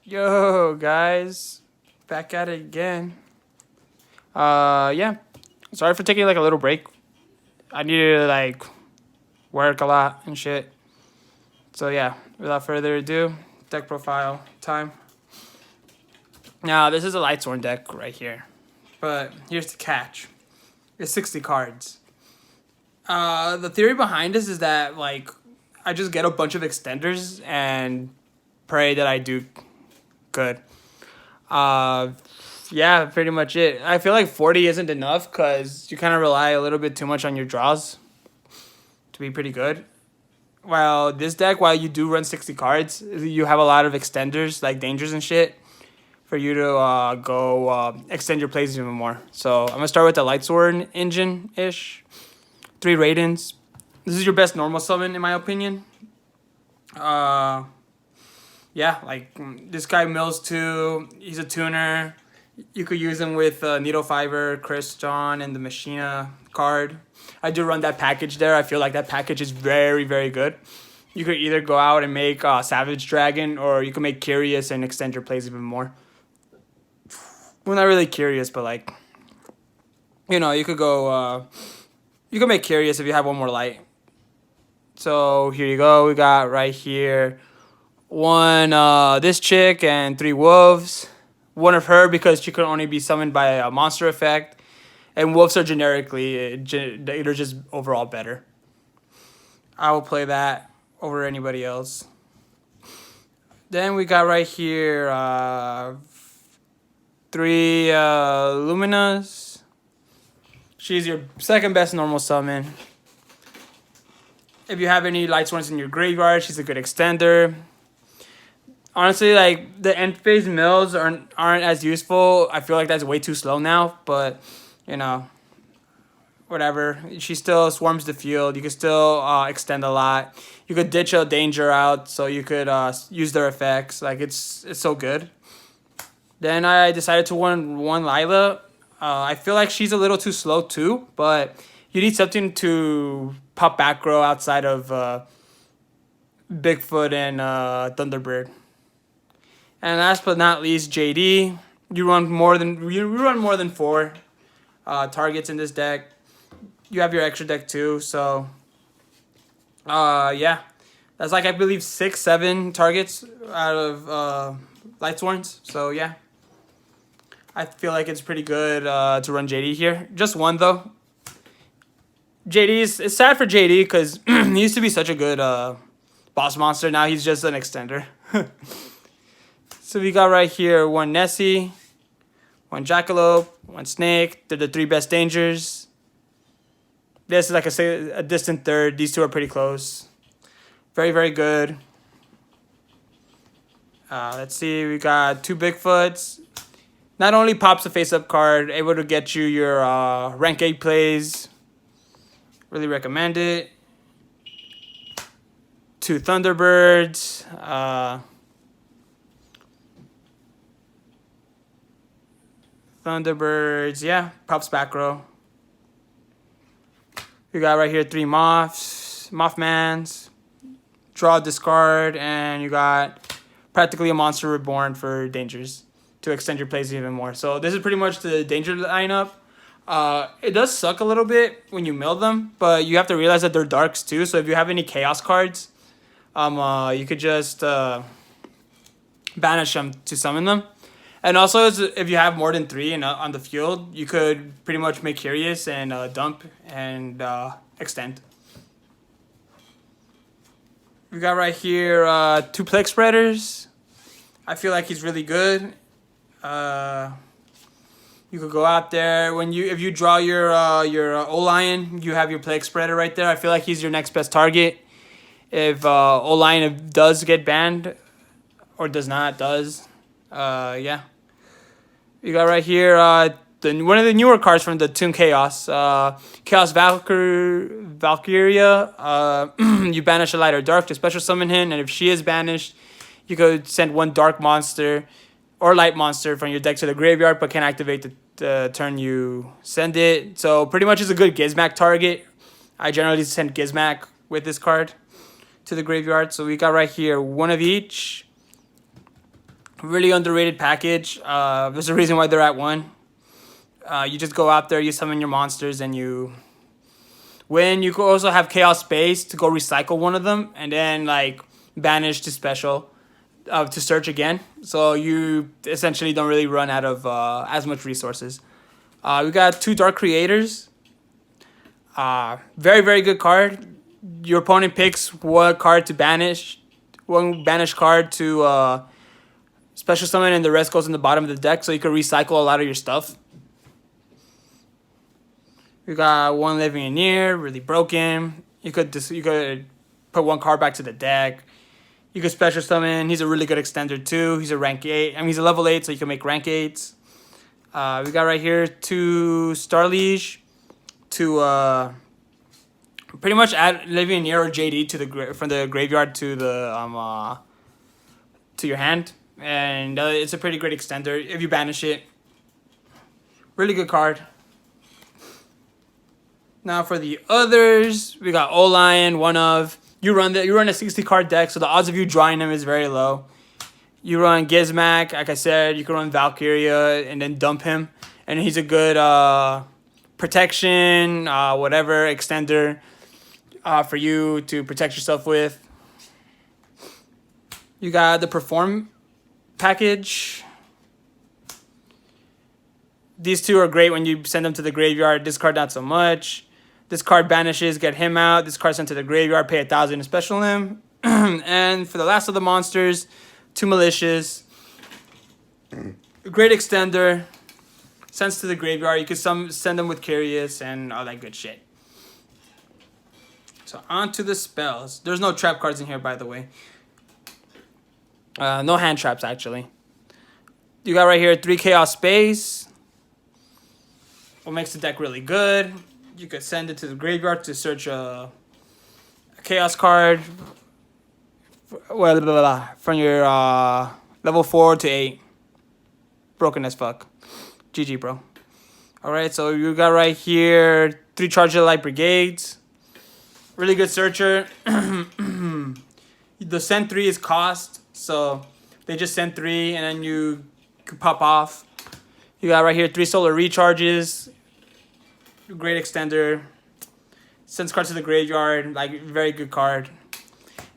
Yo, guys, back at it again. Yeah, sorry for taking like a little break. I needed to like work a lot and shit. So yeah, without further ado, deck profile time. Now this is a lightsworn deck right here, but here's the catch: it's 60 cards. The theory behind this is that like I just get a bunch of extenders and pray that I do good. Uh, yeah, pretty much it. I feel like 40 isn't enough because you kind of rely a little bit too much on your draws to be pretty good. While this deck, while you do run 60 cards, you have a lot of extenders like dangers and shit for you to go extend your plays even more. So I'm gonna start with the lightsworn engine ish. 3 Raidens. This is your best normal summon in my opinion. Yeah, like this guy mills 2. He's a tuner. You could use him with Needle Fiber, Chris John, and the Machina card. I do run that package there. I feel like that package is very, very good. You could either go out and make Savage Dragon, or you could make Curious and extend your plays even more. Well, not really Curious, but like, you know, you could go, you could make Curious if you have one more light. So here you go. We got right here 1 this chick and 3 wolves. 1 of her because she could only be summoned by a monster effect, and wolves are generically they're just overall better. I will play that over anybody else. Then we got right here 3 Luminous. She's your second best normal summon. If you have any lightsworns in your graveyard, she's a good extender. Honestly, like the end phase mills aren't as useful. I feel like that's way too slow now, but you know, whatever. She still swarms the field. You can still extend a lot. You could ditch a danger out, so you could use their effects. Like it's so good. Then I decided to run 1 Lila. I feel like she's a little too slow too, but you need something to pop back row outside of Bigfoot and Thunderbird. And last but not least, JD. You run more than 4 targets in this deck. You have your extra deck too, so yeah, that's like I believe 6-7 targets out of lightsworns. So yeah, I feel like it's pretty good to run JD here. Just 1 though. It's sad for JD because he used to be such a good boss monster. Now he's just an extender. So we got right here 1 Nessie, 1 Jackalope, 1 Snake. They're the 3 best dangers. This is like a distant third. These 2 are pretty close. Very, very good. Let's see. We got 2 Bigfoots. Not only pops a face-up card, able to get you your rank 8 plays. Really recommend it. 2 Thunderbirds. Thunderbirds, yeah, pops back row. You got right here 3 Mothmans, draw, discard, and you got practically a monster reborn for dangers to extend your plays even more. So this is pretty much the danger lineup. It does suck a little bit when you mill them, but you have to realize that they're darks too. So if you have any chaos cards, you could just banish them to summon them. And also, if you have more than 3 on the field, you could pretty much make Curious and dump and extend. We got right here 2 Plague Spreaders. I feel like he's really good. You could go out there if you draw your O-Lion, you have your Plague Spreader right there. I feel like he's your next best target. If O-Lion does get banned, or does, yeah. You got right here one of the newer cards from the Toon Chaos. Chaos Valkyria. You banish a light or dark to special summon him, and if she is banished, you could send 1 dark monster or light monster from your deck to the graveyard, but can activate the turn you send it. So pretty much is a good Gizmac target. I generally send Gizmac with this card to the graveyard. So we got right here 1 of each. Really underrated package. There's a reason why they're at 1. You just go out there, you summon your monsters, and you win. You could also have Chaos Space to go recycle one of them, and then like banish to special to search again. So you essentially don't really run out of as much resources. We got 2 Dark Creators. Very, very good card. Your opponent picks one card to banish, one banish card to special summon, and the rest goes in the bottom of the deck, so you can recycle a lot of your stuff. We got 1 Living Near, really broken. You could put 1 card back to the deck. You could special summon. He's a really good extender too. He's a rank 8. I mean, he's a level 8, so you can make rank 8s. We got right here 2 Starliege to pretty much add Living Near or JD to the from the graveyard to the to your hand, and it's a pretty great extender if you banish it. Really good card. Now for the others, we got Olion, one of. You run a 60 card deck, so the odds of you drawing them is very low. You run Gizmak, like I said, you can run Valkyria and then dump him, and he's a good protection, whatever extender for you to protect yourself with. You got the Perform package. These 2 are great when you send them to the graveyard. This card not so much. This card banishes, get him out. This card sent to the graveyard, pay 1,000 to special him. And for the last of the monsters, 2 Malicious. Great extender. Sends to the graveyard. You could send them with Curious and all that good shit. So on to the spells. There's no trap cards in here, by the way. No hand traps, actually. You got right here 3 Chaos Space. What makes the deck really good. You could send it to the graveyard to search a Chaos card. Well, from your level 4 to 8. Broken as fuck. GG, bro. Alright, so you got right here 3 Charge of Light Brigades. Really good searcher. The send 3 is cost, so they just send 3 and then you can pop off. You got right here 3 Solar Recharges. Great extender. Sends cards to the graveyard. Like, very good card.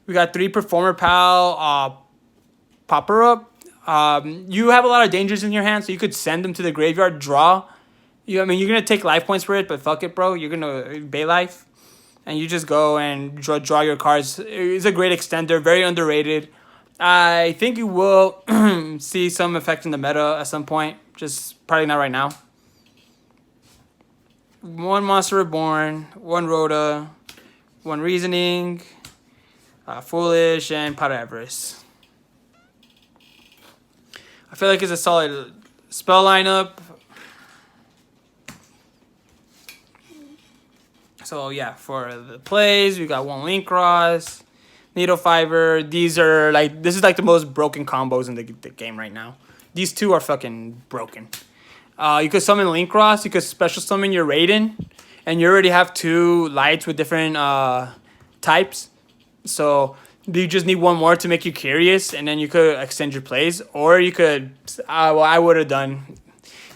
We got 3 Performer Pal Popper Up. You have a lot of dangers in your hand, so you could send them to the graveyard, draw. I mean, you're going to take life points for it, but fuck it, bro. You're going to Bay Life. And you just go and draw your cards. It's a great extender. Very underrated. I think you will see some effect in the meta at some point. Just probably not right now. 1 Monster Reborn, 1 Rhoda, 1 Reasoning, Foolish, and Pot of Everest. I feel like it's a solid spell lineup. So yeah, for the plays, we got 1 Link Cross, Needle Fiber. This is like the most broken combos in the game right now. These 2 are fucking broken. You could summon Link Cross, you could special summon your Raiden, and you already have 2 lights with different types. So you just need 1 more to make you curious, and then you could extend your plays. Or you could, what I would have done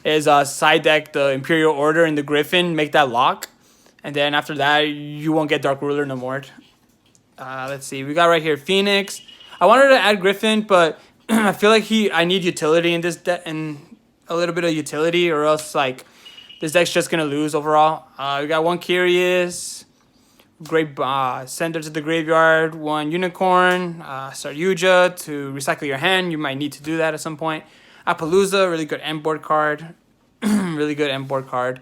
is side deck the Imperial Order and the Griffin, make that lock. And then after that, you won't get Dark Ruler no more. Let's see, we got right here Phoenix. I wanted to add Griffin, but I feel like I need utility in this deck, and a little bit of utility, or else like this deck's just gonna lose overall. We got 1 Curious, great sender to the graveyard, 1 Unicorn, Saryuja to recycle your hand. You might need to do that at some point. Appaloosa, really good end board card. Really good end board card.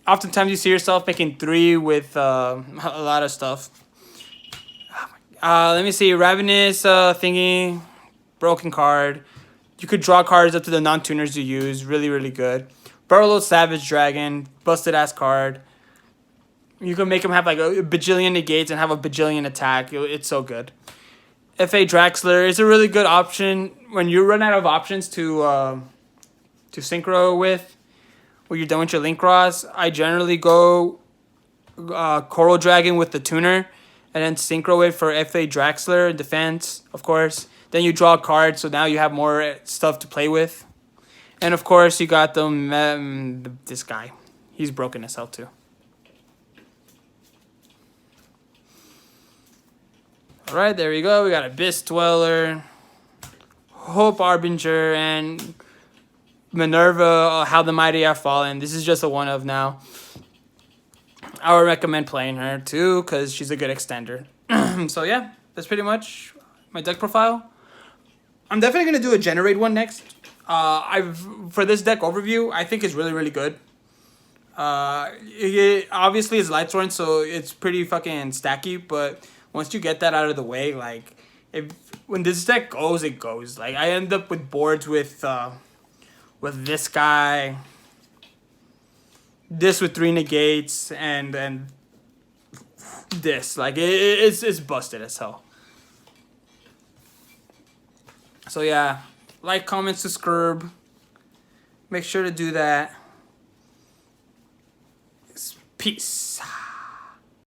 Oftentimes you see yourself making 3 with a lot of stuff. Let me see, Ravenous thingy, broken card. You could draw cards up to the non-tuners you use. Really, really good. Burlow Savage Dragon. Busted ass card. You can make him have like a bajillion negates and have a bajillion attack. It's so good. F.A. Draxler is a really good option when you run out of options to synchro with. When you're done with your Link Cross, I generally go Coral Dragon with the tuner and then synchro it for F.A. Draxler defense, of course. Then you draw a card, so now you have more stuff to play with. And of course, you got this guy. He's broken as hell too. Alright, there we go. We got Abyss Dweller, Hope Arbinger, and Minerva, How the Mighty Have Fallen. This is just a one of now. I would recommend playing her too, because she's a good extender. So yeah, that's pretty much my deck profile. I'm definitely going to do a generate one next. For this deck overview, I think it's really, really good. It obviously it's lightsworn, so it's pretty fucking stacky, but once you get that out of the way, like, when this deck goes, it goes. Like, I end up with boards with this guy, this with 3 negates, and this. Like, it's busted as hell. So yeah, like, comment, subscribe. Make sure to do that. Peace.